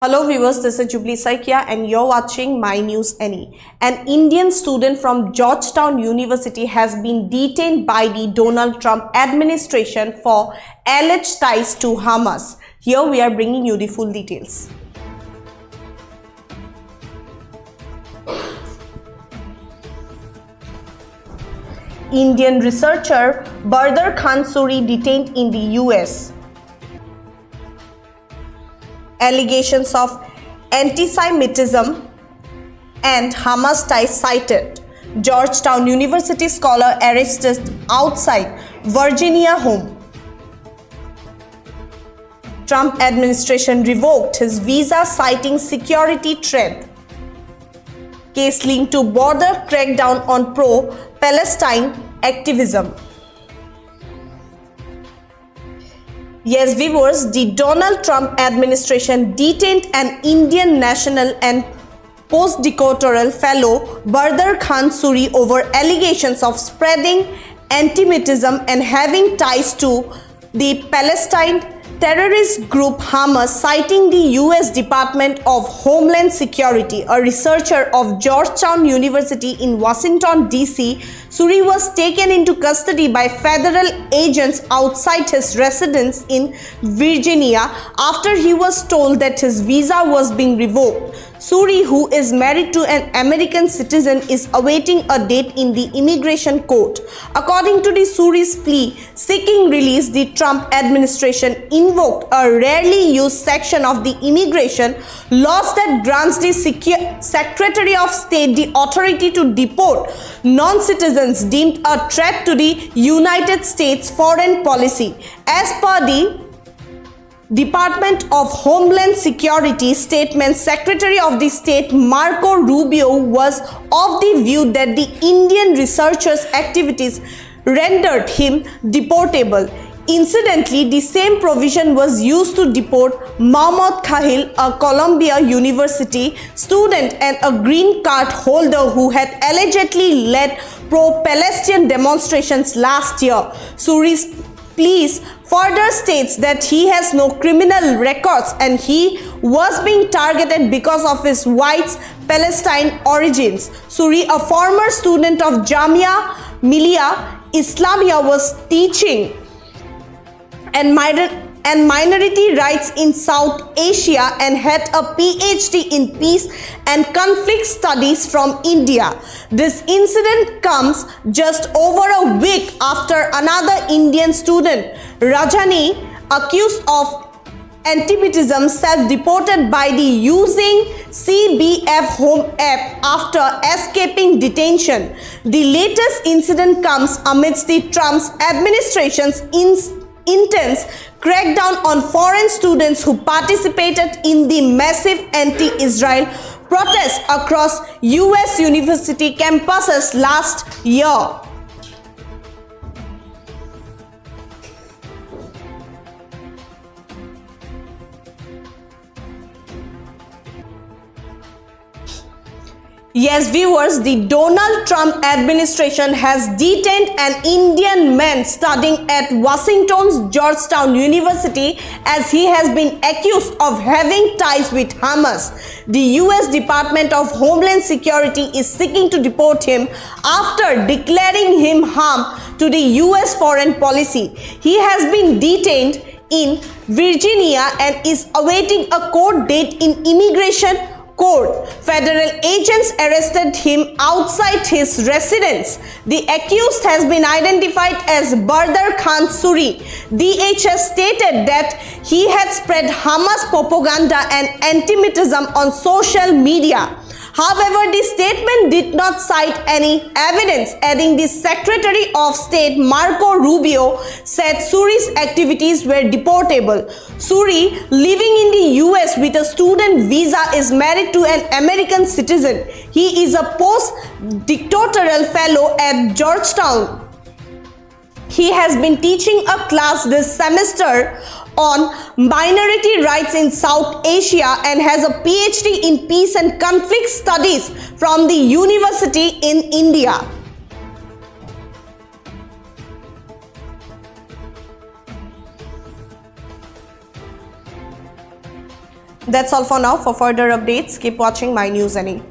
Hello viewers, this is Jubilee Saikia and you're watching My News Any. An Indian student from Georgetown University has been detained by the Donald Trump administration for alleged ties to Hamas. Here we are bringing you the full details. Indian researcher Bardar Khan Suri detained in the US. Allegations of anti-Semitism and Hamas ties cited. Georgetown University scholar arrested outside Virginia home. Trump administration revoked his visa citing security threat. Case linked to border crackdown on pro-Palestine activism. Yes, viewers, the Donald Trump administration detained an Indian national and postdoctoral fellow Bardar Khan Suri over allegations of spreading anti-Semitism and having ties to the Palestine terrorist group Hamas, citing the US Department of Homeland Security. A researcher of Georgetown University in Washington, D.C., Suri was taken into custody by federal agents outside his residence in Virginia after he was told that his visa was being revoked. Suri, who is married to an American citizen, is awaiting a date in the immigration court. According to the Suri's plea seeking release, the Trump administration invoked a rarely used section of the immigration laws that grants the Secretary of State the authority to deport non-citizens deemed a threat to the United States foreign policy. As per the Department of Homeland Security statement, Secretary of the State Marco Rubio was of the view that the Indian researcher's activities rendered him deportable. Incidentally, the same provision was used to deport Mahmoud Khahil, a Columbia University student and a green card holder who had allegedly led pro-Palestinian demonstrations last year. Suri's plea further states that he has no criminal records and he was being targeted because of his white Palestine origins. Suri, a former student of Jamia Millia Islamia, was teaching and minority rights in South Asia and had a PhD in peace and conflict studies from India. This incident comes just over a week after another Indian student, Rajani, accused of anti-Semitism, self-deported by the using CBF Home app after escaping detention. The latest incident comes amidst the Trump's administration's intense crackdown on foreign students who participated in the massive anti-Israel protests across US university campuses last year. Yes, viewers, the Donald Trump administration has detained an Indian man studying at Washington's Georgetown University as he has been accused of having ties with Hamas. The US Department of Homeland Security is seeking to deport him after declaring him harm to the US foreign policy. He has been detained in Virginia and is awaiting a court date in immigration court. Federal agents arrested him outside his residence. The accused has been identified as Bardar Khan Suri. DHS stated that he had spread Hamas propaganda and anti-Semitism on social media. However, the statement did not cite any evidence, adding the Secretary of State Marco Rubio said Suri's activities were deportable. Suri, living in the US with a student visa, is married to an American citizen. He is a postdoctoral fellow at Georgetown. He has been teaching a class this semester on minority rights in South Asia and has a PhD in peace and conflict studies from the university in India. That's all for now. For further updates, keep watching My News NE.